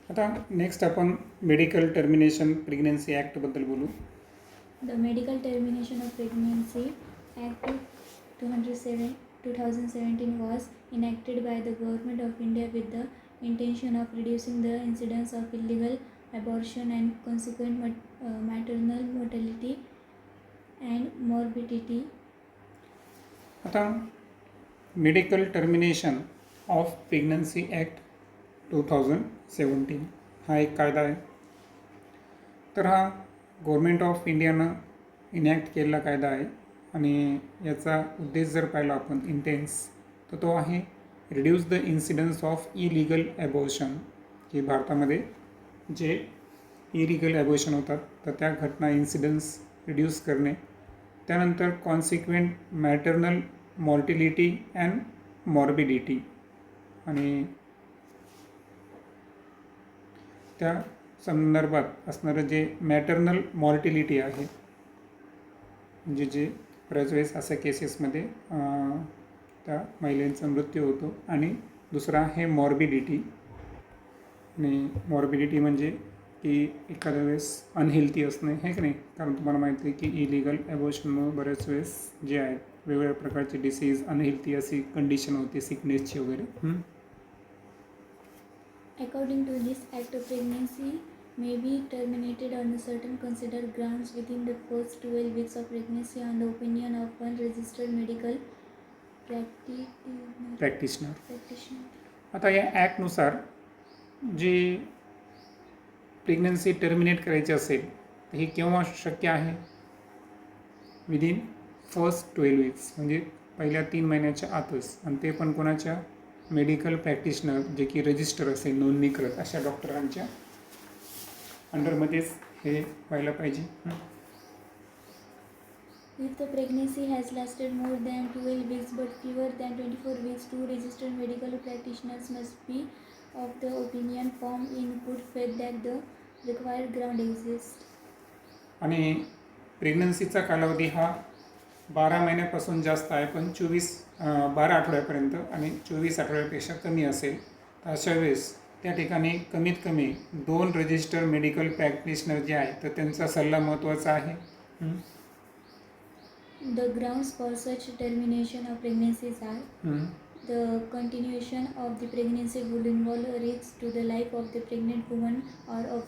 आता नेक्स्ट आपण medical termination pregnancy ॲक्टबद्दल बोलू. The Medical Termination of Pregnancy Act 2017 was enacted by the Government of India with the intention of reducing the incidence of illegal abortion and consequent maternal mortality and morbidity. आता medical termination of pregnancy act 2017 हा एक कायदा आहे. तर हा government of इंडियानं enact केलेला कायदा आहे आणि याचा उद्देश जर पाहिला आपण इंटेन्स तर तो आहे reduce the incidence of illegal abortion, की भारतामध्ये जे इलिगल ॲबॉर्शन होतात तर त्या घटना इन्सिडन्स रिड्यूस करणे, त्यानंतर consequent maternal mortality and morbidity आणि त्या संदर्भात असणारं जे मॅटर्नल मॉर्टिलिटी आहे, म्हणजे जे बऱ्याच वेळेस अशा केसेसमध्ये त्या महिलेचा मृत्यू होतो, आणि दुसरा आहे मॉर्बिडिटी. आणि मॉर्बिडिटी म्हणजे की एखाद्या वेळेस अनहेल्थी असणे, हे की नाही, कारण तुम्हाला माहिती आहे की इलिगल ॲबॉर्शनमुळे बऱ्याच वेळेस जे आहेत वेगवेगळ्या प्रकारचे डिसीज, अनहेल्थी अशी कंडिशन होते सिकनेसची वगैरे. According to this act, pregnancy may be terminated on certain considered grounds within the first 12 weeks of pregnancy on the opinion of one registered medical practitioner. आता या ॲक्टनुसार जे प्रेग्नन्सी टर्मिनेट करायची असेल तर हे केव्हा शक्य आहे? विदिन फर्स्ट 12 वीक्स, म्हणजे पहिल्या 3 महिन्याच्या आतच, आणि ते पण कोणाच्या? मेडिकल प्रॅक्टिशनर, जे की रजिस्टर असेल, नोंदणीकृत अशा डॉक्टरांच्या अंडरमध्येच हे व्हायला पाहिजे. If the pregnancy has lasted more than 12 weeks but fewer than 24 weeks, 2 registered medical practitioners must be of the opinion formed in good faith that the required ground exists. आणि प्रेग्नन्सीचा कालावधी हा 12 महिन्यापासून जास्त आहे, पण 12 आठवड्यापर्यंत आणि 24 आठवड्यापेक्षा कमी असेल तर अशा वेळेस त्या ठिकाणी कमीत कमी 2 रजिस्टर मेडिकल प्रॅक्टिशनर जे आहेत तर त्यांचा सल्ला महत्त्वाचा आहे. The grounds for such termination of pregnancies are the continuation of the pregnancy would involve a risk to the life of the pregnant woman or of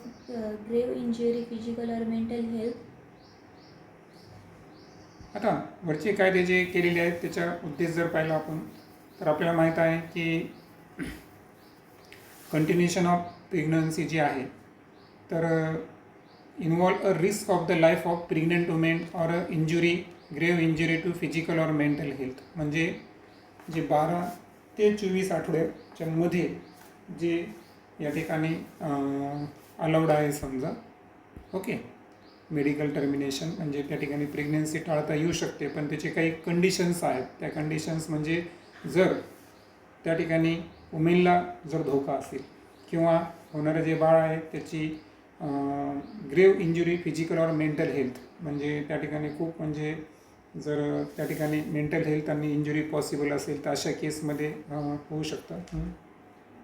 grave injury, physical or mental health. आता वरचे कायदे जे केलेले आहेत त्याचा उद्देश जर पाहिला आपण तर आपल्याला माहीत आहे की कंटिन्युएशन ऑफ प्रेग्नन्सी जी आहे तर involve a risk of the life of pregnant women or a injury, grave injury to physical or mental health. म्हणजे जे 12 ते 24 आठवड्याच्या मध्ये जे या ठिकाणी अलाउड आहे समजा, ओके, मेडिकल टर्मिनेशन, म्हणजे त्या ठिकाणी प्रेग्नन्सी टाळता येऊ शकते, पण त्याचे काही कंडिशन्स आहेत. त्या कंडिशन्स म्हणजे जर त्या ठिकाणी वुमेनला जर धोका असेल किंवा होणारं जे बाळ आहे त्याची ग्रेव injury, physical or mental health, म्हणजे त्या ठिकाणी खूप म्हणजे जर त्या ठिकाणी मेंटल हेल्थ आणि इंजुरी पॉसिबल असेल तर अशा केसमध्ये होऊ शकतं.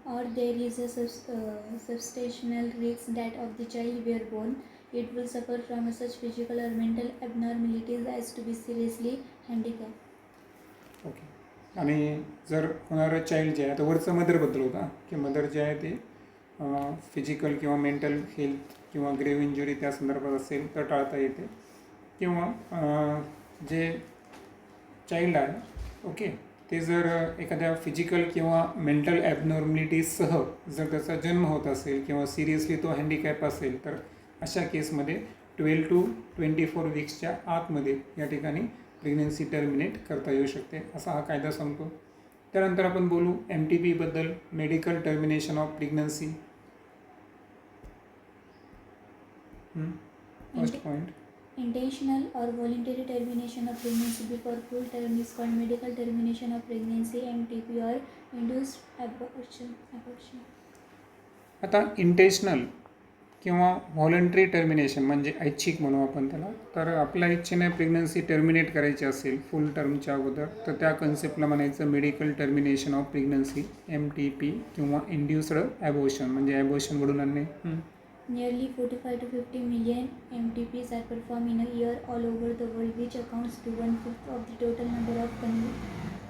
Or there is a substantial risk that of the child were born, it will suffer from such physical or mental abnormalities as to be seriously handicapped. Okay. आणि जर होणारं चाइल्ड जे आहे, आता वरचं मदरबद्दल होता की मदर जे आहे ते फिजिकल किंवा मेंटल हेल्थ किंवा ग्रेव इंजुरी त्या संदर्भात असेल तर टाळता येते, किंवा जे चाइल्ड आहे, ओके, ते जर एखाद्या फिजिकल किंवा मेंटल ॲबनॉर्मॅलिटीजसह जर त्याचा जन्म होत असेल किंवा सिरियसली तो हँडिकॅप असेल तर अशा केसमध्ये 12 to 24 वीक्सच्या आतमध्ये या ठिकाणी प्रेग्नन्सी टर्मिनेट करता येऊ शकते, असा हा कायदा सांगतो. त्यानंतर आपण बोलू MTP बद्दल, medical termination of pregnancy. First point, Intentional or voluntary termination of pregnancy before full term is called medical termination of pregnancy, MTP, or induced abortion. आता इंटेन्शनल किंवा व्हॉलंटरी टर्मिनेशन म्हणजे ऐच्छिक म्हणू आपण त्याला. तर आपल्या इच्छेने प्रेग्नन्सी टर्मिनेट करायची असेल फुल टर्मच्या अगोदर तर त्या कन्सेप्टला म्हणायचं medical termination of pregnancy MTP किंवा इंड्युस्ड ॲबॉर्शन म्हणजे ॲबॉर्शन घडून आणणे. Nearly 45 to 50 million MTPs are performed in a year all over the world, which accounts to 1/5 of the total number of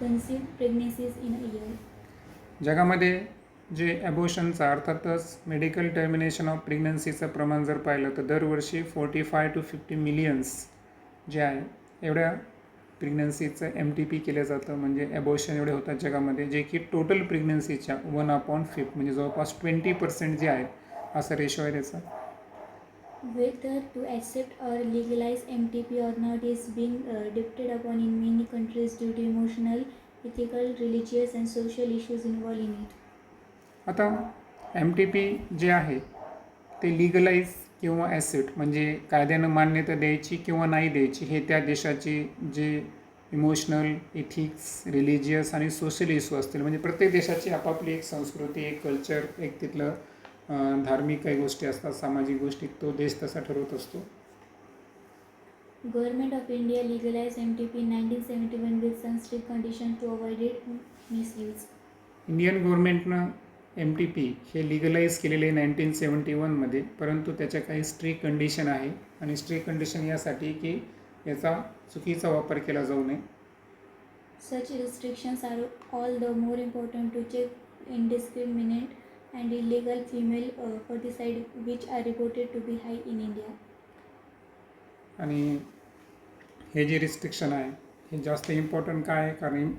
conceived pregnancies in a year. जगामध्ये जे ॲबॉर्शनचा अर्थातच medical termination of प्रेग्नन्सीचं प्रमाण जर पाहिलं तर दरवर्षी 45 to 50 मिलियन्स जे आहे एवढ्या प्रेग्नन्सीचं MTP केलं जातं म्हणजे ॲबॉर्शन एवढे होतात जगामध्ये जे की टोटल प्रेग्नन्सीच्या 1/5 म्हणजे जवळपास 20% जे आहेत असा रेशो आहे त्याचा. Whether to accept or legalize MTP or not is being debated upon in many countries due to emotional, ethical, religious and social issues involved in it. आता MTP जे आहे ते लिगलाइज किंवा ॲसेप्ट म्हणजे कायद्यानं मान्यता द्यायची किंवा नाही द्यायची हे त्या देशाचे जे इमोशनल, इथिक्स, रिलिजियस आणि सोशल इश्यू असतील म्हणजे प्रत्येक देशाची आपापली एक संस्कृती, एक कल्चर, एक तिथलं धार्मिक काही गोष्टी असतात, सामाजिक गोष्टी तो देश तसा ठरवत असतो. Government of India legalized MTP in 1971 with some strict conditions to avoid its misuse. Indian गव्हर्नमेंटनं MTP हे लिगलाइज केलेले 1971मध्ये परंतु त्याच्या काही स्ट्रिक्ट कंडिशन आहे आणि स्ट्रिक्ट कंडिशन यासाठी की याचा चुकीचा वापर केला जाऊ नये. Such restrictions are all the more important to check indiscriminate and illegal female ferticide which are reported to be high in India. आणि हे जे रिस्ट्रिक्शन आहे हे जास्त इम्पॉर्टंट काय आहे कारण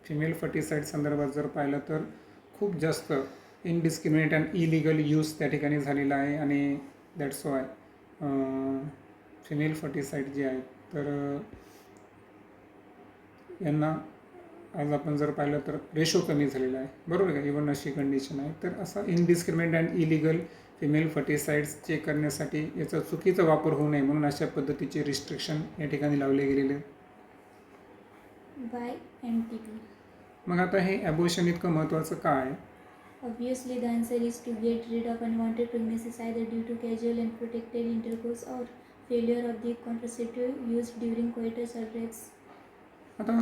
फिमेल फर्टिसाईड संदर्भात जर पाहिलं तर खूप जास्त इनडिस्क्रिमिनेट अँड इलिगल यूज त्या ठिकाणी झालेला आहे आणि दॅट्स वाय फिमेल फर्टिसाईड जे आहे तर यांना आज आपण जर पाहिलं तर रेशो कमी झालेला आहे बरोबर का इवन अशी कंडिशन आहे. तर असा indiscriminate and illegal female foeticides check करण्यासाठी याचा चुकीचा वापर होऊ नये म्हणून अशा पद्धतीचे रिस्ट्रिक्शन या ठिकाणी लावले गेलेले. Why MTP? मग आता हे ॲबॉर्शन इतकं महत्त्वाचं का आहे? Obviously, the answer is to get rid of unwanted pregnancies either due to casual and protected intercourse or failure of the contraceptive used during coitus or sex. आता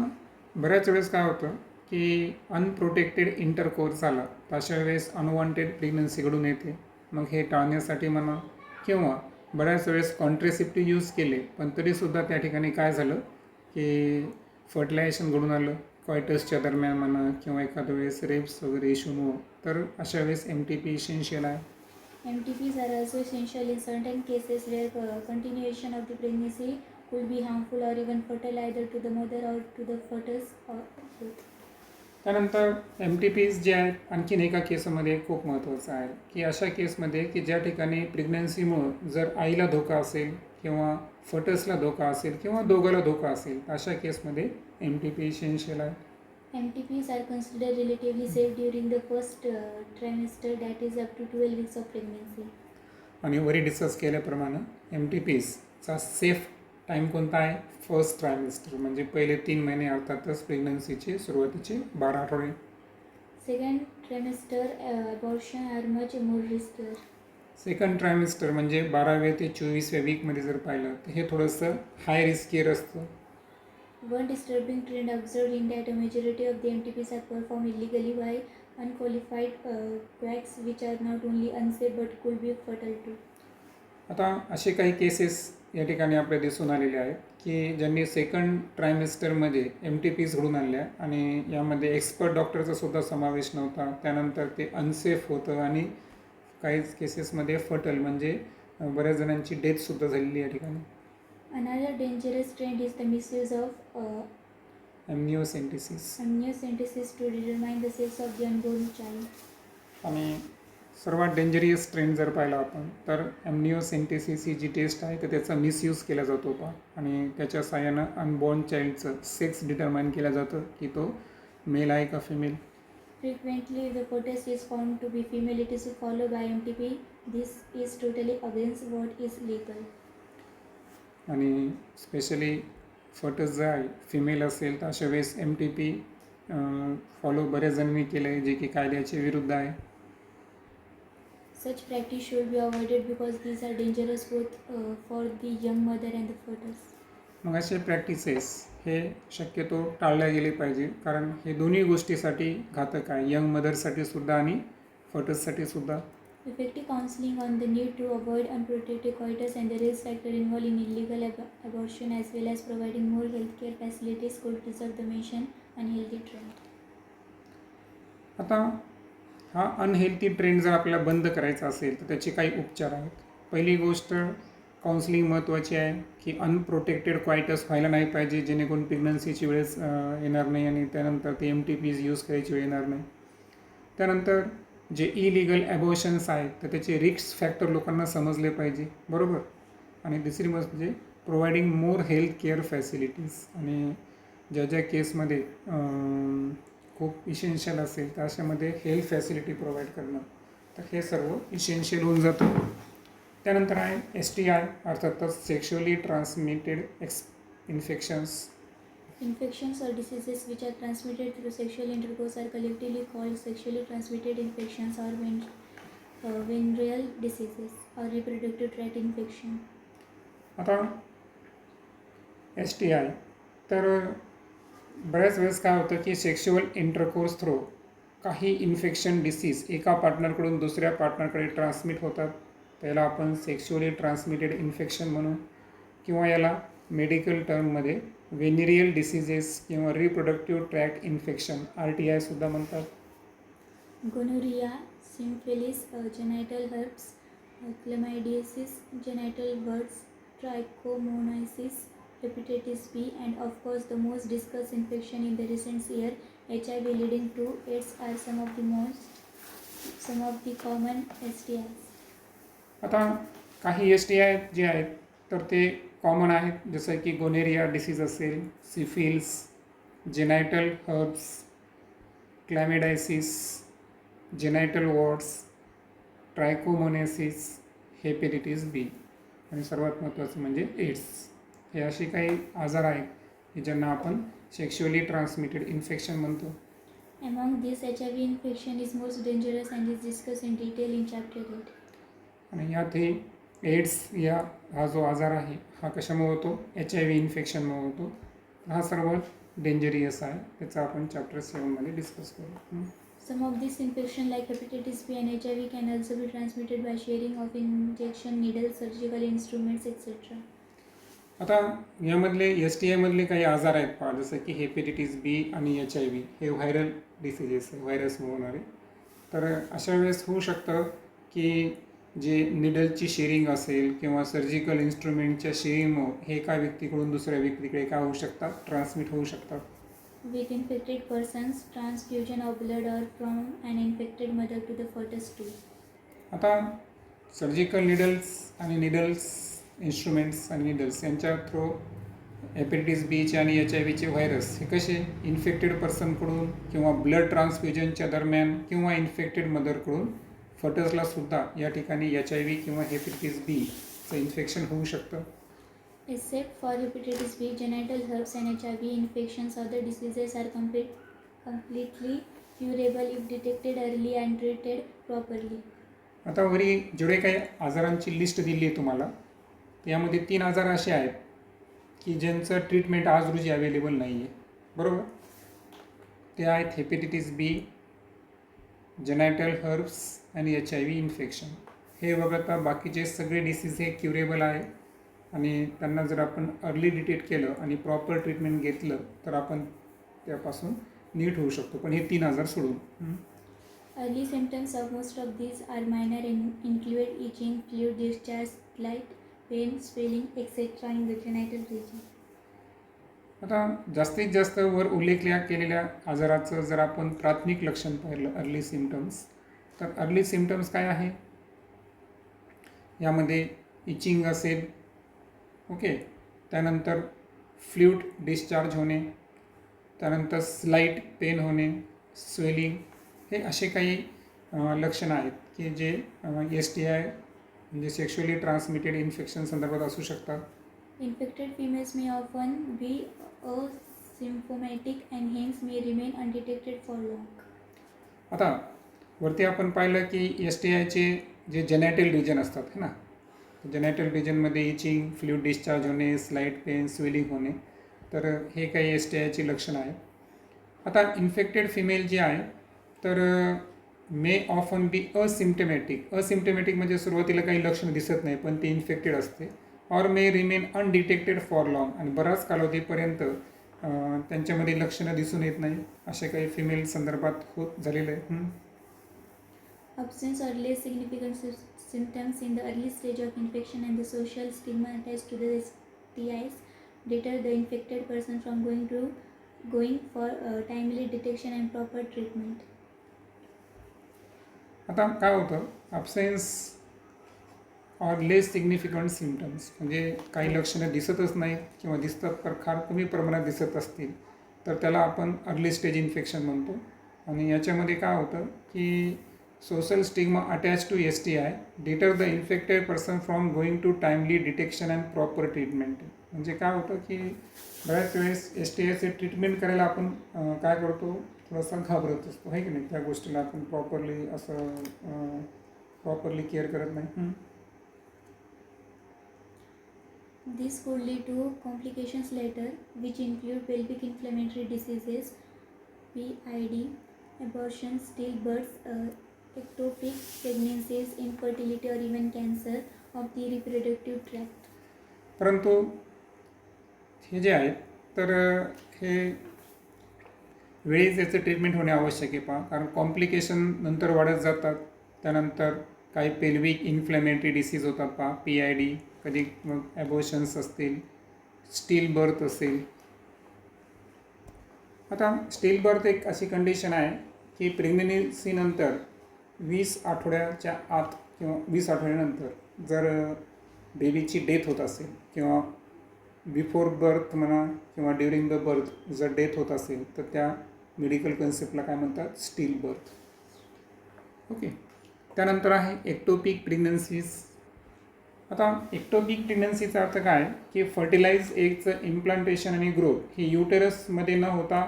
बऱ्याच वेळेस काय होतं की अनप्रोटेक्टेड इंटरकोर्स झाला तर अशा वेळेस अनवॉन्टेड प्रेग्नन्सी घडून येते. मग हे टाळण्यासाठी म्हणा किंवा बऱ्याच वेळेस कॉन्ट्रेसेप्टिव्ह यूज केले पण तरीसुद्धा त्या ठिकाणी काय झालं की फर्टिलायझेशन घडून आलं कॉयटसच्या दरम्यान म्हणा किंवा एखाद्या वेळेस रेप्स वगैरे इश्यूमुळं. तर अशा वेळेस MTP इसेन्शियल आहे. MTPs are also essential in certain cases where continuation of the pregnancy could be harmful or even fatal either to the mother or to the fetus or both. त्यानंतर MTPs जे आहेत आणखीन एका केसमध्ये खूप महत्त्वाचं आहे की अशा केसमध्ये की ज्या ठिकाणी प्रेग्नन्सीमुळं जर आईला धोका असेल किंवा फटसला धोका असेल किंवा दोघाला धोका असेल तर अशा केसमध्ये MTP इसेन्शियल आहे. MTPs are considered relatively safe during the first trimester, that is up to 12 weeks of pregnancy. आणि वरी डिस्कस केल्याप्रमाणे MTPsचा सेफ टाईम कोणता आहे? फर्स्ट ट्रायमिस्टर म्हणजे पहिले 3 महिने अर्थातच प्रेग्नन्सीचे सुरुवातीचे 12 आठवडे. Second trimester abortion are much more riskier. Second trimester म्हणजे 12व्या ते 24व्या वीकमध्ये जर पाहिलं तर हे थोडंसं हाय रिस्कियर असतं. One disturbing trend observed in that a majority of the MTPs are performed illegally by unqualified quacks which are not only unsafe but could be fatal too. आता असे काही केसेस या ठिकाणी आपल्या दिसून आलेले आहेत की ज्यांनी सेकंड ट्रायमिस्टरमध्ये MTPs घडून आणल्या आणि यामध्ये एक्सपर्ट डॉक्टरचा सुद्धा समावेश नव्हता. त्यानंतर ते अनसेफ होतं आणि काही केसेसमध्ये फटल म्हणजे बऱ्याच जणांची डेथसुद्धा झालेली या ठिकाणी. Another dangerous trend is the misuse of amniocentesis to determine the sex of the unborn child. आणि सर्वात डेंजरियस ट्रेंड जर पाहिला आपण तर amniocentesis ही जी टेस्ट आहे तर त्याचा मिसयूज केला जातो आणि त्याच्या साहाय्यानं अनबॉर्न चाइल्डचं सेक्स डिटरमाइन केलं जातं की तो मेल आहे का female. Frequently, the fetus is found to be female. It is followed by MTP. This is totally against what is legal. आणि स्पेशली फटस जर आहे फिमेल असेल तर अशा वेळेस MTP फॉलो बऱ्याच जणांनी केलं आहे जे की कायद्याच्या विरुद्ध आहे. Such practice should be avoided because these are dangerous both for the young mother and the fetus. मग असे प्रॅक्टिसेस हे शक्यतो टाळल्या गेले पाहिजे, कारण हे दोन्ही गोष्टीसाठी घातक आहे, यंग मदरसाठी सुद्धा आणि फटससाठी सुद्धा. Effective counseling on the need to avoid unprotected coitus and the risk factor involved in illegal abortion as well as providing more healthcare facilities could resolve the mentioned unhealthy trend. आता हा unhealthy trend जर आपल्याला बंद करायचा असेल तर त्याचे काही उपचार आहेत. पहिली गोष्ट, काउन्सिलिंग महत्त्वाची आहे की अनप्रोटेक्टेड क्वायटस व्हायला नाही पाहिजे, जेणेकरून प्रेग्नन्सीची वेळेस येणार नाही आणि त्यानंतर ते MTPs यूज करायची वेळ येणार नाही. त्यानंतर जे इलिगल ॲबॉर्शन्स आहेत तर त्याचे रिस्क फॅक्टर लोकांना समजले पाहिजे, बरोबर. आणि दुसरी म्हणजे providing more health care facilities, आणि ज्या ज्या केसमध्ये खूप इसेन्शियल असेल तर अशामध्ये हेल्थ फॅसिलिटी प्रोव्हाइड करणं, तर हे सर्व इसेन्शियल होऊन जातं. त्यानंतर आहे STI अर्थातच sexually transmitted infections. Infections or diseases which are transmitted through sexual intercourse are collectively called sexually transmitted infections or venereal diseases or reproductive tract infection. आता STI तर बऱ्याच वेळेस काय होतं की सेक्शुअल इंटरकोर्स थ्रू काही इन्फेक्शन डिसीज एका पार्टनरकडून दुसऱ्या पार्टनरकडे ट्रान्समिट होतात. त्याला आपण सेक्शुअली ट्रान्समिटेड इन्फेक्शन म्हणू, किंवा याला मेडिकल टर्ममध्ये वेनेरियल डिसीजेस किंवा रिप्रोडक्टिव्ह ट्रॅक्ट इन्फेक्शन RTI सुद्धा म्हणतात. Gonorrhea, syphilis, genital herpes, chlamydiasis, genital warts, trichomoniasis, hepatitis B, and of course the most discussed infection in the recent year, HIV leading to AIDS are some of the common STIs. आता काही STI जे आहेत तर ते common आहेत, जसं की gonorrhoea disease असेल, syphilis, genital herpes, chlamydiasis, genital warts, trichomoniasis, hepatitis B, आणि सर्वात महत्त्वाचं म्हणजे एड्स. हे असे काही आजार आहेत की ज्यांना आपण सेक्शुअली ट्रान्समिटेड इन्फेक्शन म्हणतो. Among these, HIV infection is most dangerous and is discussed in detail in chapter 8. आणि यात हे एड्स हा जो आजार आहे हा कशामुळे होतो, HIV इन्फेक्शनमुळे होतो. हा सर्वात डेंजरियस आहे, त्याचा आपण चॅप्टर 7मध्ये डिस्कस करू. Some of these infections like hepatitis B and HIV can also be transmitted by sharing of injection needles, surgical instruments, etc. आता यामधले STI मधले काही आजार आहेत पहा, जसं की हेपेटायटिस B आणि HIV हे व्हायरल डिसीजेस आहे, व्हायरसमुळे होणारे. तर अशा वेळेस होऊ शकतं की जे निडलची शेअरिंग असेल किंवा सर्जिकल इन्स्ट्रुमेंटच्या शेअरिंगमुळे हे एका व्यक्तीकडून दुसऱ्या व्यक्तीकडे काय होऊ शकतात, ट्रान्समिट होऊ शकतात. With infected persons, transfusion of blood or from an infected mother to the fetus too. आता सर्जिकल निडल्स इन्स्ट्रुमेंट्स आणि निडल्स यांच्या थ्रू हेपेटायटिस Bचे आणि HIVचे व्हायरस हे कसे इन्फेक्टेड पर्सनकडून किंवा ब्लड ट्रान्सफ्युजनच्या दरम्यान किंवा इन्फेक्टेड मदरकडून फटसला सुद्धा या ठिकाणी HIV किंवा हेपेटायटिस Bचं इन्फेक्शन होऊ शकतं. Except for hepatitis B, genital herpes and HIV infections, other diseases are completely curable if detected early and treated properly. आता वरी जेवढे काही आजारांची लिस्ट दिली आहे तुम्हाला, यामध्ये 3 आजार असे आहेत की ज्यांचं ट्रीटमेंट आज रोजी अवेलेबल नाही आहे, बरोबर. ते आहेत हेपेटायटिस B, जेनायटल हर्ब्स आणि HIV इन्फेक्शन. हे वगळता बाकीचे सगळे डिसीज हे क्युरेबल आहे, आणि त्यांना जर आपण अर्ली डिटेक्ट केलं आणि प्रॉपर ट्रीटमेंट घेतलं तर आपण त्यापासून नीट होऊ शकतो, पण हे 3 आजार सोडून. Early symptoms of most of these are minor and include itching, fluid discharge, light pain, swelling, etc. in the genital region. आता जास्तीत जास्त वर उल्लेखल्या केलेल्या आजाराचं जर आपण प्राथमिक लक्षण पाहिलं, अर्ली सिम्पटम्स, तर अर्ली सिम्पटम्स काय आहे, यामध्ये इचिंग असेल, ओके. त्यानंतर फ्लूइड डिस्चार्ज होणे, त्यानंतर स्लाइट पेन होणे, स्वेलिंग, हे असे काही लक्षणं आहेत की जे STI म्हणजे सेक्शुअली ट्रान्समिटेड इन्फेक्शन संदर्भात असू शकतात. Infected females may often be asymptomatic and hence may remain undetected for long. आता वरती आपण पाहिलं की STIचे जे जेनेटल रिजन असतात है ना, जेनेटल रिजनमध्ये इचिंग, फ्लूइड डिस्चार्ज होणे, स्लाईट पेन, स्वेलिंग होणे, तर हे काही STIची लक्षणं आहे. आता इन्फेक्टेड फिमेल जी आहे तर मे ऑफन बी असिम्टमॅटिक. असिम्टमॅटिक म्हणजे सुरुवातीला काही लक्षणं दिसत नाही पण ती इन्फेक्टेड असते. Or may remain undetected for long, आणि बराच कालावधीपर्यंत त्यांच्यामध्ये लक्षणं दिसून येत नाही, असे काही फिमेल संदर्भात होत झालेलं आहे. Absence or less significant symptoms in the early stage of infection and the social stigma attached to the STIs deter the infected person from going for timely detection and proper treatment. आता काय होतं, absence or less significant symptoms म्हणजे काही लक्षणं दिसतच नाही किंवा दिसतात तर फार कमी प्रमाणात दिसत असतील तर त्याला आपण अर्ली स्टेज इन्फेक्शन म्हणतो. आणि याच्यामध्ये काय होतं की social stigma attach to STI deter the infected person from going to timely detection and proper treatment. म्हणजे काय होतं की बऱ्याच वेळेस STIचे ट्रीटमेंट करायला आपण काय करतो, थोडासा घाबरत असतो आहे की नाही, त्या गोष्टीला आपण प्रॉपरली केअर करत नाही. This could lead to complications later, which include pelvic inflammatory diseases, PID, abortions, stillbirths, ectopic pregnancies, infertility, or even cancer of the reproductive tract. परंतु हे जे आहे तर हे वेळीच याचं ट्रीटमेंट होणे आवश्यक आहे पहा, कारण कॉम्प्लिकेशन नंतर वाढत जातात. त्यानंतर काही पेल्विक इन्फ्लॅमेटरी डिसीज होतात पहा, PID, कधी मग ॲबॉर्शन्स असतील, स्टील बर्थ असेल. आता स्टील बर्थ एक अशी कंडिशन आहे की प्रेग्नन्सीनंतर 20 आठवड्याच्या आत किंवा 20 आठवड्यानंतर जर बेबीची डेथ होत असेल किंवा बिफोर बर्थ म्हणा किंवा ड्युरिंग द बर्थ जर डेथ होत असेल तर त्या मेडिकल कन्सेप्टला काय म्हणतात, स्टील बर्थ. ओके. त्यानंतर आहे एक्टोपिक प्रेग्नन्सीज. आता एक्टोपिक प्रेग्नन्सीचा अर्थ काय की फर्टिलाइज एगचं इम्प्लांटेशन आणि ग्रोथ ही युटेरसमध्ये न होता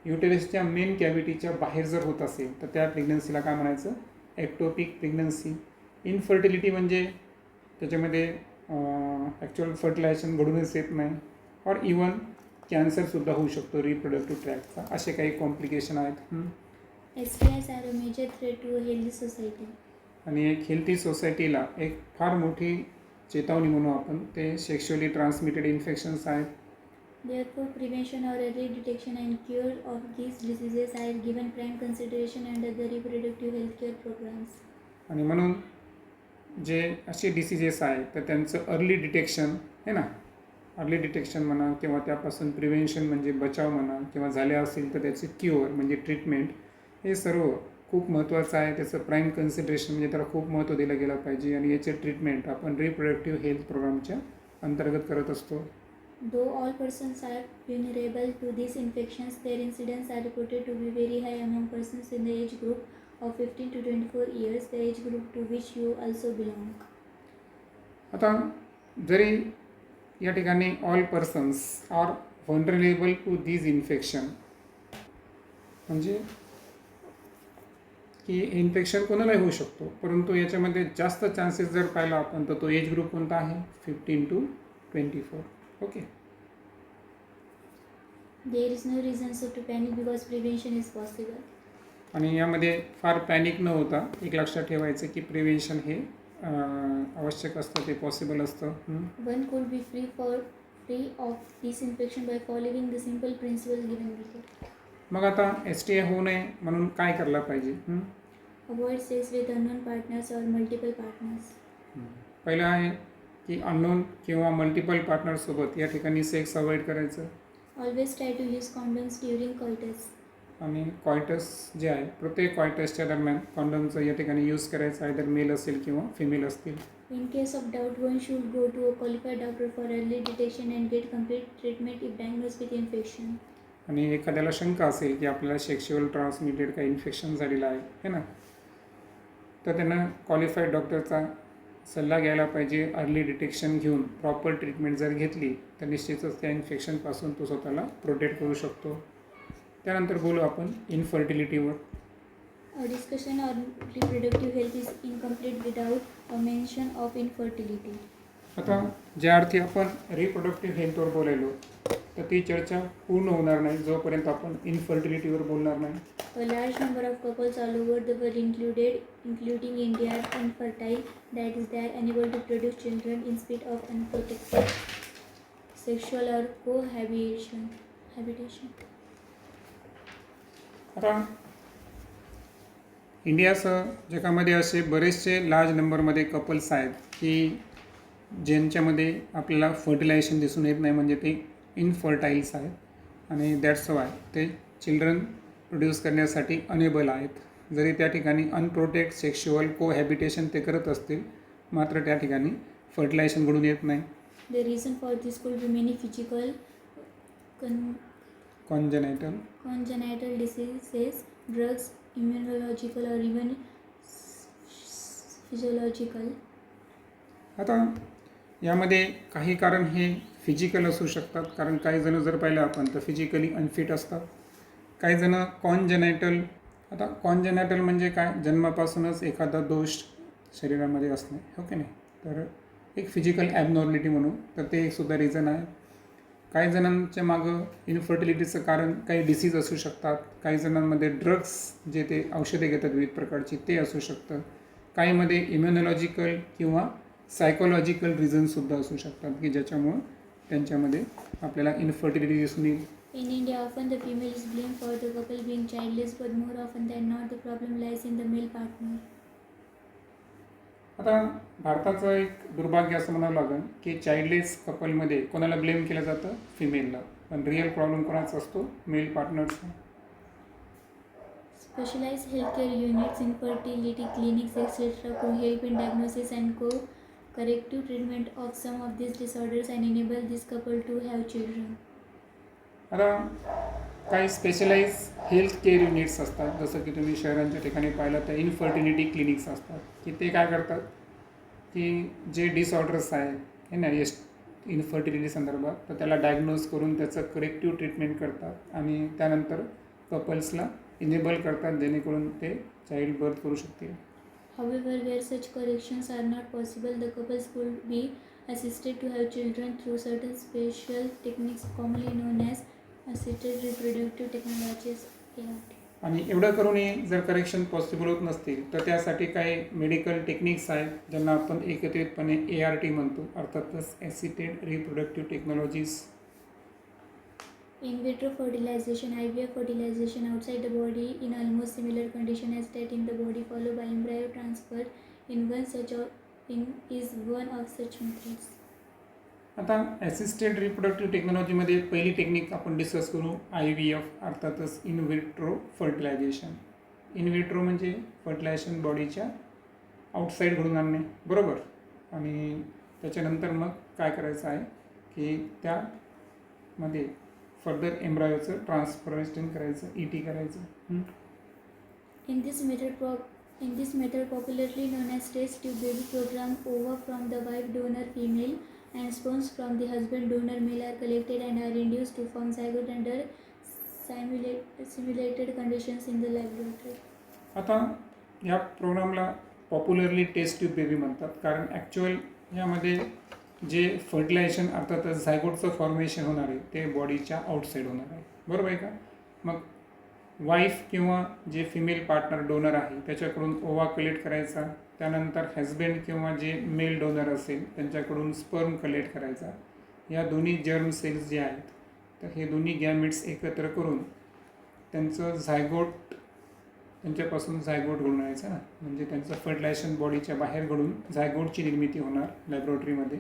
युटेरसच्या मेन कॅव्हिटीच्या बाहेर जर होत असेल तर त्या प्रेग्नन्सीला काय म्हणायचं, एक्टोपिक प्रेग्नन्सी. इनफर्टिलिटी म्हणजे त्याच्यामध्ये ॲक्च्युअल फर्टिलायझेशन घडूनच येत नाही, और इवन कॅन्सरसुद्धा होऊ शकतो रिप्रोडक्टिव्ह ट्रॅकचा. असे काही कॉम्प्लिकेशन आहेत. STIs are a major threat to a healthy society. आणि एक हेल्थी सोसायटीला एक फार मोठी चेतावणी म्हणू आपण, ते सेक्शुअली ट्रान्समिटेड इन्फेक्शन्स आहेत. Therefore, prevention or early detection and cure of these diseases are given prime consideration under the reproductive healthcare programs. आणि म्हणून जे असे डिसिजेस आहेत तर त्यांचं अर्ली डिटेक्शन आहे ना, अर्ली डिटेक्शन म्हणा किंवा त्यापासून प्रिव्हेन्शन म्हणजे बचाव म्हणा, किंवा झाले असेल तर त्याचे क्युअर म्हणजे ट्रीटमेंट, हे सर्व खूप महत्त्वाचं आहे. त्याचं प्राईम कन्सिडरेशन म्हणजे त्याला खूप महत्त्व दिलं गेलं पाहिजे. आणि याचे ट्रीटमेंट आपण रिप्रोडक्टिव्ह हेल्थ प्रोग्रामच्या अंतर्गत करत असतो. Though all persons are vulnerable to these infections, their incidence are reported to be very high among persons in the age group of 15 to 24 years, the age group to which you also belong. आता जरी या ठिकाणी all persons are vulnerable to these infection, म्हणजे की infection कोणालाही होऊ शकतो, परंतु याच्यामध्ये जास्त चान्सेस जर पाहिला आपण तर तो एज ग्रुप कोणता आहे, 15 to 24. Okay. There is no reason so to panic because prevention is possible. आणि यामध्ये फार पॅनिक न होता एक लक्षात ठेवायचं की प्रिव्हेन्शन हे आवश्यक असतं, ते पॉसिबल असतं. One could be free of this infection by following the simple principles given before. मग आता STI होऊ नये म्हणून काय करायला पाहिजे? Avoid sex with unknown partners or multiple partners. पहिलं आहे की अननोन किंवा मल्टिपल पार्टनरसोबत या ठिकाणी सेक्स अवॉइड करायचं. Always try to use condoms during coitus. आणि कॉयटस जे आहे प्रत्येक कॉयटसच्या दरम्यान कॉन्डमचं या ठिकाणी यूज करायचं, आयदर मेल असेल किंवा फिमेल असतील. In case of doubt, one should go to a qualified doctor for early detection and get complete treatment if diagnosed with infection. आणि एखाद्याला शंका असेल की आपल्याला सेक्शुअल ट्रान्समिटेड काही इन्फेक्शन झालेलं आहे है ना, तर त्यांना क्वालिफाईड डॉक्टरचा सल्ला घ्यायला पाहिजे. अर्ली डिटेक्शन घेऊन प्रॉपर ट्रीटमेंट जर घेतली तर निश्चितच त्या इन्फेक्शनपासून तो स्वतःला प्रोटेक्ट करू शकतो. त्यानंतर बोलू आपण इनफर्टिलिटीवर. A discussion on reproductive health is incomplete without without a mention of infertility. आता ज्या अर्थी आपण रिप्रोडक्टिव्ह हेल्थवर बोलायलो तर ती चर्चा पूर्ण होणार नाही जोपर्यंत आपण इनफर्टिलिटीवर बोलणार नाही. A large number of couples all over the world, including India, are infertile. That is, they are unable to produce children in spite of unprotected sexual or cohabitation. आता इंडियासह जगामध्ये असे बरेचसे लार्ज नंबरमध्ये कपल्स आहेत की ज्यांच्यामध्ये आपल्याला फर्टिलायझेशन दिसून येत नाही, म्हणजे ते इनफर्टाईल्स आहेत आणि दॅट्स वाय ते चिल्ड्रन प्रोड्यूस करण्यासाठी अनेबल आहेत. जरी त्या ठिकाणी अनप्रोटेक्ट सेक्शुअल कोहॅबिटेशन ते करत असतील, मात्र त्या ठिकाणी फर्टिलायझेशन घडून येत नाही. The reason for this could be many physical, congenital diseases, drugs, immunological or even physiological. आता यामध्ये काही कारण हे फिजिकल असू शकतात, कारण काही जण जर पाहिलं आपण तर फिजिकली अनफिट असतात. काही जण कॉन्जेनायटल. आता कॉन्जेनायटल म्हणजे काय, जन्मापासूनच एखादा दोष शरीरामध्ये असणे, हो की नाही. तर एक फिजिकल ॲबनॉर्मॅलिटी म्हणून, तर ते एक सुद्धा रिझन आहे. काही जणांच्या मागं इन्फर्टिलिटीचं कारण काही डिसीज असू शकतात. काही जणांमध्ये ड्रग्स जे ते औषधे घेतात विविध प्रकारची ते असू शकतं. काहीमध्ये इम्युनॉलॉजिकल किंवा सायकोलॉजिकल रिझनसुद्धा असू शकतात की ज्याच्यामुळं त्यांच्यामध्ये आपल्याला इन्फर्टिलिटी दिसून येईल. In India, often the female is blamed for the couple being childless, but more often than not, the problem lies in the male partner. आता भारताचं एक दुर्भाग्य असं म्हणावं लागेल की चाइल्डलेस कपलमध्ये कोणाला ब्लेम केलं जातं, फिमेलला. पण रिअल प्रॉब्लेम कोणाचा असतो, mail पार्टनरचा. Specialized healthcare units, infertility clinics, etc. could help in diagnosis and corrective treatment of some of these disorders and enable this couple to have children. आता काही स्पेशलाइज हेल्थ केअर युनिट्स असतात, जसं की तुम्ही शहरांच्या ठिकाणी पाहिलं तर इन्फर्टिलिटी क्लिनिक्स असतात की ते काय करतात की जे डिसऑर्डर्स आहे हे ना इन्फर्टिलिटी संदर्भात, तर त्याला डायग्नोज करून त्याचं करेक्टिव्ह ट्रीटमेंट करतात आणि त्यानंतर कपल्सला इनेबल करतात जेणेकरून ते चाइल्ड बर्थ करू शकतील. However, where such corrections are not possible, the couples could be assisted to have children through certain special techniques commonly known as assisted reproductive technologies, ART. आणि एवढं करूनही जर करेक्शन पॉसिबल होत नसतील तर त्यासाठी काही मेडिकल टेक्निक्स आहेत ज्यांना आपण एकत्रितपणे ART म्हणतो, अर्थातच assisted reproductive technologies. In vitro fertilization, IVF fertilization outside the body in almost similar condition as that in the body, followed by embryo transfer is one of such methods. आता ॲसिस्टेड reproductive टेक्नॉलॉजीमध्ये पहिली technique आपण discuss करू IVF, अर्थातच in vitro fertilisation. In vitro म्हणजे fertilisation बॉडीच्या outside घडून आणणे, बरोबर. आणि त्याच्यानंतर मग काय करायचं आहे की त्यामध्ये फर्दर एम्ब्रायोचं ट्रान्सफॉर्मेशन करायचं, ET करायचं. In this method, popularly known as test tube baby program, ova from the wife donor female and sperms from the husband donor male are collected and are induced to form zygote under simulated conditions in the laboratory. आता या प्रोग्रामला popularly taste tube baby म्हणतात, कारण actual यामध्ये जे fertilisation अर्थातच झायगोटचं formation होणार आहे ते बॉडीच्या आउटसाईड होणार आहे, बरोबर आहे का. मग वाईफ किंवा जे फिमेल पार्टनर डोनर आहे त्याच्याकडून ओवा कलेक्ट करायचा, त्यानंतर हजबंड किंवा जे मेल डोनर असेल त्यांच्याकडून स्पर्म कलेक्ट करायचा. या दोन्ही जर्म सेल्स जे आहेत तर हे दोन्ही गॅमिट्स एकत्र करून त्यांचं झायगोट, त्यांच्यापासून झायगोट घडून यायचं ना, म्हणजे त्यांचं फर्टिलायझेशन बॉडीच्या बाहेर घडून झायगोटची निर्मिती होणार लॅबोरेटरीमध्ये.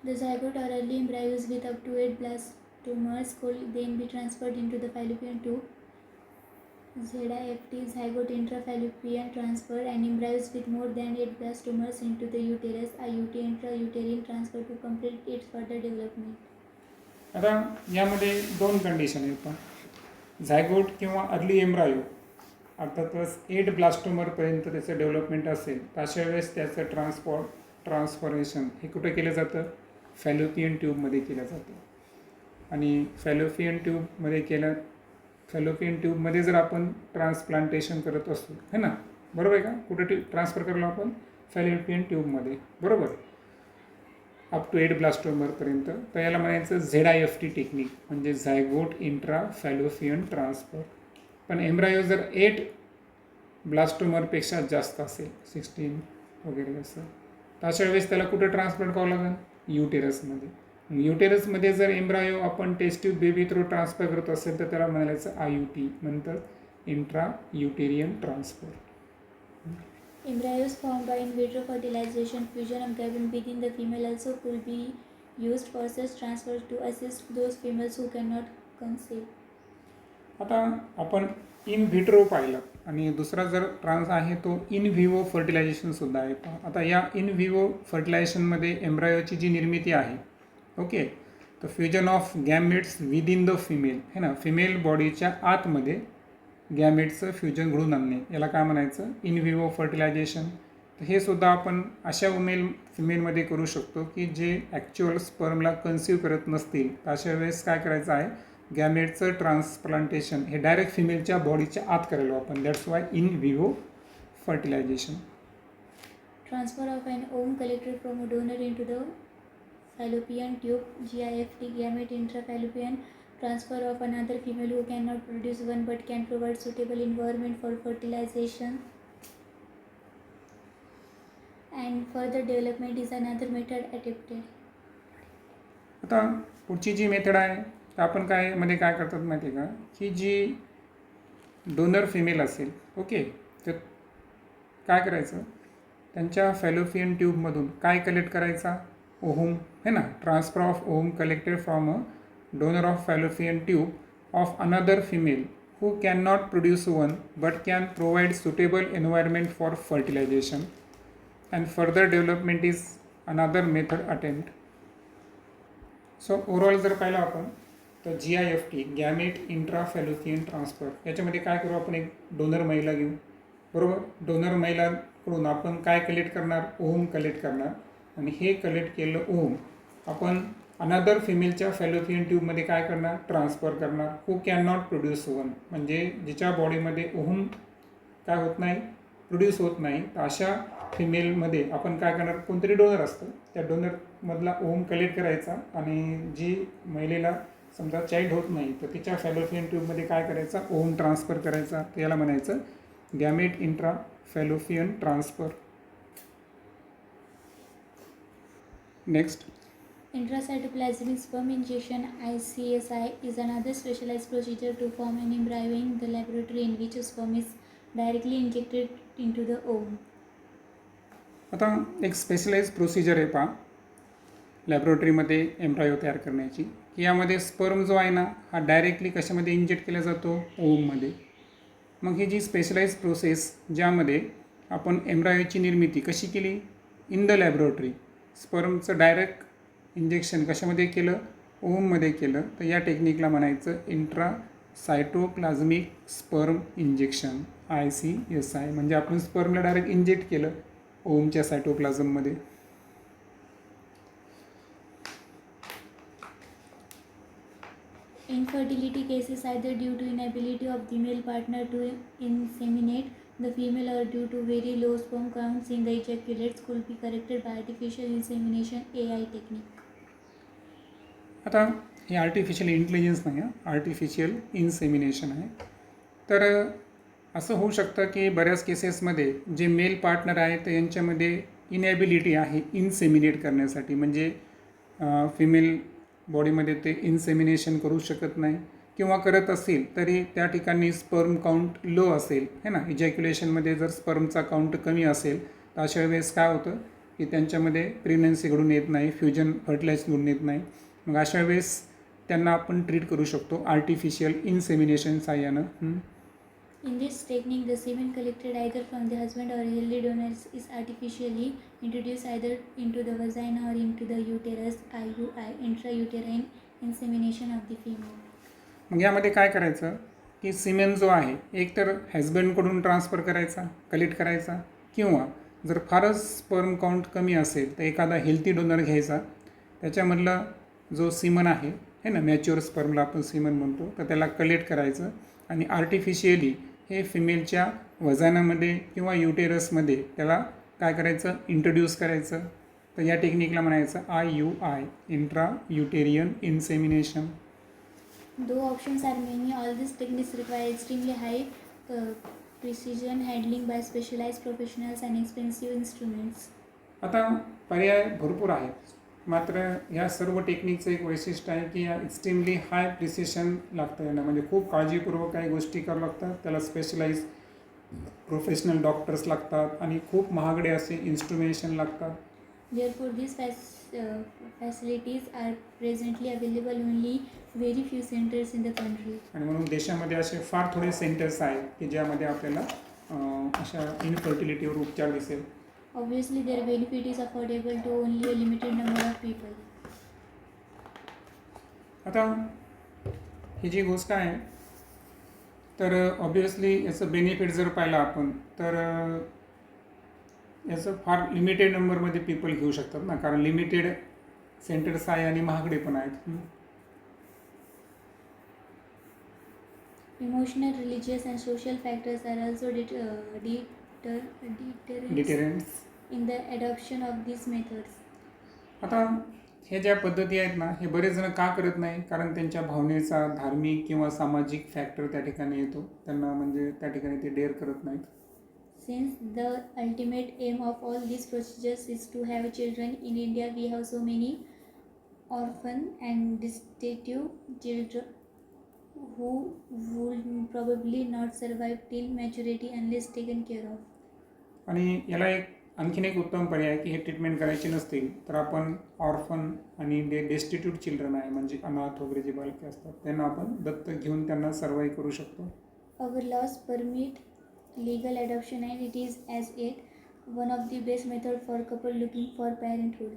The zygote or early embryos with up to 8 blastomeres could then be transferred into the fallopian tube. ZIFT, zygote intrafallopian transfer, and embryos with more than 8 blastomeres into the uterus, IUT, intrauterine transfer to complete its further development. आता यामध्ये दोन condition येतात. Zygote किंवा early embryo अर्थातच 8 ब्लास्टोमरपर्यंत त्याचं development असेल तर अशा वेळेस त्याचं ट्रान्सफॉर्मेशन हे कुठे केलं जातं, फॅलोपियन ट्यूबमध्ये केलं जातं. आणि फॅलोपियन ट्यूबमध्ये जर आपण ट्रान्सप्लांटेशन करत असतो है ना, बरोबर आहे का, कुठे ट्रान्सफर करलो आपण फॅलोपियन ट्यूबमध्ये, बरोबर, अप टू 8 ब्लास्टोमरपर्यंत. तर याला म्हणायचं ZIFT टेक्निक, म्हणजे झायगोट इंट्रा फॅलोपियन ट्रान्सफर. पण एम्ब्रायो जर 8 ब्लास्टोमरपेक्षा जास्त असेल, 16 वगैरे असं, तर अशा वेळेस त्याला कुठं ट्रान्सफर करावं लागेल? युटेरसमध्ये. युटेरसमध्ये जर एम्ब्रायो आपण test tube baby through transfer करत असेल तर त्याला म्हणायचं IUT, नंतर intra uterine transfer. Embryos formed by in vitro fertilization, fusion of gametes within the female also could be used for such transfer to assist those females who cannot conceive. आता आपण in vitro पाहिलं आणि दुसरा जर trans आहे तो in Vivo फर्टिलायझेशनसुद्धा आहे. आता या इन व्हिवो फर्टिलायझेशनमध्ये एम्ब्रायोची जी निर्मिती आहे, ओके, तर fusion of gametes within the female, है ना, फिमेल बॉडीच्या आतमध्ये गॅमेट्सचं फ्युजन घडून आणणे, याला काय म्हणायचं? In vivo fertilisation. तर हे सुद्धा आपण अशा फिमेलमध्ये करू शकतो की जे ॲक्च्युअल स्पर्मला कन्सिव्ह करत नसतील. तर अशा वेळेस काय करायचं आहे? गॅमेटचं ट्रान्सप्लांटेशन हे डायरेक्ट फिमेलच्या बॉडीच्या आत करायला आपण. That's why in vivo fertilisation. Transfer of an ovum collected from a donor into the fallopian tube, GIFT, gamete intrafallopian transfer of another female who cannot produce one but can provide suitable environment for fertilization and further development is another method attempted. आता पुढची जी method आहे तर आपण मध्ये काय करतात माहिती आहे का, की जी डोनर फिमेल असेल, ओके, तर काय करायचं? त्यांच्या फॅलोपियन ट्यूबमधून काय कलेक्ट करायचा? ओहम, है ना, transfer of ohm collected from a donor of fallopian tube of another female who cannot produce one but can provide suitable environment for fertilization and further development is another method attempt. So overall जर पाहिलं आपण तर GIFT, gamete इंट्राफॅलोपियन transfer, याच्यामध्ये काय करू? आपण एक donor महिला घेऊ, बरोबर. डोनर महिलाकडून आपण काय कलेक्ट करणार? ओहम कलेक्ट करणार आणि हे कलेक्ट केलं ओहम आपण अनदर फिमेलच्या फॅलोपियन ट्यूबमध्ये काय करणार? ट्रान्सफर करणार. Who can not produce oven, म्हणजे जिच्या बॉडीमध्ये ओहम काय होत नाही? प्रोड्यूस होत नाही. तर अशा फिमेलमध्ये आपण काय करणार? कोणतरी डोनर असतं, त्या डोनरमधला ओहम कलेक्ट करायचा आणि जी महिलेला समजा चाइल्ड होत नाही तर तिच्या फॅलोपियन ट्यूबमध्ये काय करायचा? ओहम ट्रान्सफर करायचा. तर याला म्हणायचं gamete intra fallopian transfer. Next, Intracytoplasmic sperm injection ICSI is another specialized procedure to form an embryo in the laboratory in which sperm is directly injected into the ovum. आता एक specialise procedure आहे पहा लॅबोरेटरीमध्ये embryo तयार करण्याची, की यामध्ये sperm जो आहे ना हा डायरेक्टली कशामध्ये इंजेक्ट केला जातो? ओवममध्ये. मग ही जी स्पेशलाइज प्रोसेस ज्यामध्ये आपण एम्ब्रायोची निर्मिती कशी केली? In the laboratory. स्पर्मचं डायरेक्ट इंजेक्शन कशामध्ये केलं? ओवममध्ये केलं. तर या टेक्निकला म्हणायचं इंट्रासायटोप्लाझमिक स्पर्म इंजेक्शन, ICSI. म्हणजे आपण स्पर्मला डायरेक्ट इंजेक्ट केलं ओवमच्या सायटोप्लाझममध्ये. Infertility cases either due to inability of the male partner to inseminate the female or due to very low sperm counts in the ejaculates could be corrected by artificial insemination AI technique. आता हे artificial intelligence नाही आहे, artificial insemination आहे. तर असं होऊ शकतं की बऱ्याच केसेसमध्ये जे मेल पार्टनर आहेत तर यांच्यामध्ये इनॅबिलिटी आहे इन्सेमिनेट करण्यासाठी, म्हणजे फिमेल बॉडीमध्ये ते इन्सेमिनेशन करू शकत नाही किंवा करत असतील तरी त्या ठिकाणी स्पर्म काउंट लो असेल, है ना. इजॅक्युलेशनमध्ये जर स्पर्मचा काउंट कमी असेल तर अशा वेळेस काय होतं की त्यांच्यामध्ये प्रेग्नन्सी घडून येत नाही, फ्युजन फर्टिलायझेशन घडून येत नाही. मग अशा वेळेस त्यांना आपण ट्रीट करू शकतो आर्टिफिशियल इन्सेमिनेशन साह्यानं. In this technique, the semen collected either from the husband or healthy donors is artificially introduced either into the vagina or into the uterus, IUI, intrauterine insemination of the female. मग यामध्ये काय करायचं की semen जो आहे एक तर हजबंडकडून transfer करायचा, कलेक्ट करायचा, किंवा जर फारच स्पर्म काउंट कमी असेल तर एखादा हेल्थी डोनर घ्यायचा, त्याच्यामधला जो सिमन आहे है ना, मॅच्युअर स्पर्मला आपण सिमन म्हणतो, तर त्याला कलेक्ट करायचं आणि आर्टिफिशियली हे फिमेलच्या वजानामध्ये किंवा युटेरसमध्ये त्याला काय करायचं, इंट्रोड्यूस करायचं. तर या टेक्निकला म्हणायचं IUI, intra uterine insemination. Though options are many, all these techniques require extremely high precision handling by specialized professionals and expensive instruments. आता पर्याय भरपूर आहेत, मात्र ह्या सर्व टेक्निकचं एक वैशिष्ट्य आहे की या एक्स्ट्रीमली हाय प्रिसिशन लागतं यांना, म्हणजे खूप काळजीपूर्वक काही गोष्टी करावं लागतात. त्याला स्पेशलाइज प्रोफेशनल डॉक्टर्स लागतात आणि खूप महागडे असे इन्स्ट्रुमेशन लागतात. Therefore, these facilities are presently available only very few centers in the country. आणि म्हणून देशामध्ये असे फार थोडे सेंटर्स आहेत की ज्यामध्ये आपल्याला अशा इनफर्टिलिटीवर उपचार दिसेल. Obviously, their benefit is affordable to only a limited number of people. आता ही जी गोष्ट आहे तर ऑब्वियसली याचं बेनिफिट जर पाहिलं आपण तर याचं फार लिमिटेड नंबरमध्ये पीपल घेऊ शकतात ना, कारण लिमिटेड सेंटर्स आहे आणि महागडे पण आहेत. Emotional, religious, and social factors are also deterrents in the adoption of these methods. आता हे ज्या पद्धती आहेत ना, हे बरेच जण का करत नाही, कारण त्यांच्या भावनेचा धार्मिक किंवा सामाजिक फॅक्टर त्या ठिकाणी येतो. त्यांना म्हणजे त्या ठिकाणी ते डेअर करत नाहीत. Since the ultimate aim of all these procedures is to have children, in India we have so many orphan and destitute children who would probably not survive till maturity unless taken care of. आणि याला एक आणखीन एक उत्तम पर्याय आहे की हे ट्रीटमेंट करायची नसतील तर आपण ऑर्फन आणि डेस्टिट्यूट चिल्ड्रन आहे, म्हणजे अनाथ वगैरे जे बालके असतात त्यांना आपण दत्तक घेऊन त्यांना सर्वाईव्ह करू शकतो. Our laws permit legal adoption and it is as yet one of the best method for couple looking for parenthood.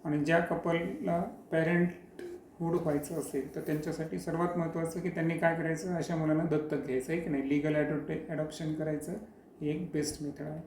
आणि ज्या कपलला पॅरेंटहूड व्हायचं असेल तर त्यांच्यासाठी सर्वात महत्त्वाचं की त्यांनी काय करायचं, अशा मुलांना दत्तक घ्यायचं आहे की नाही. लिगल ॲडॉप्शन करायचं ही एक बेस्ट मेथड आहे.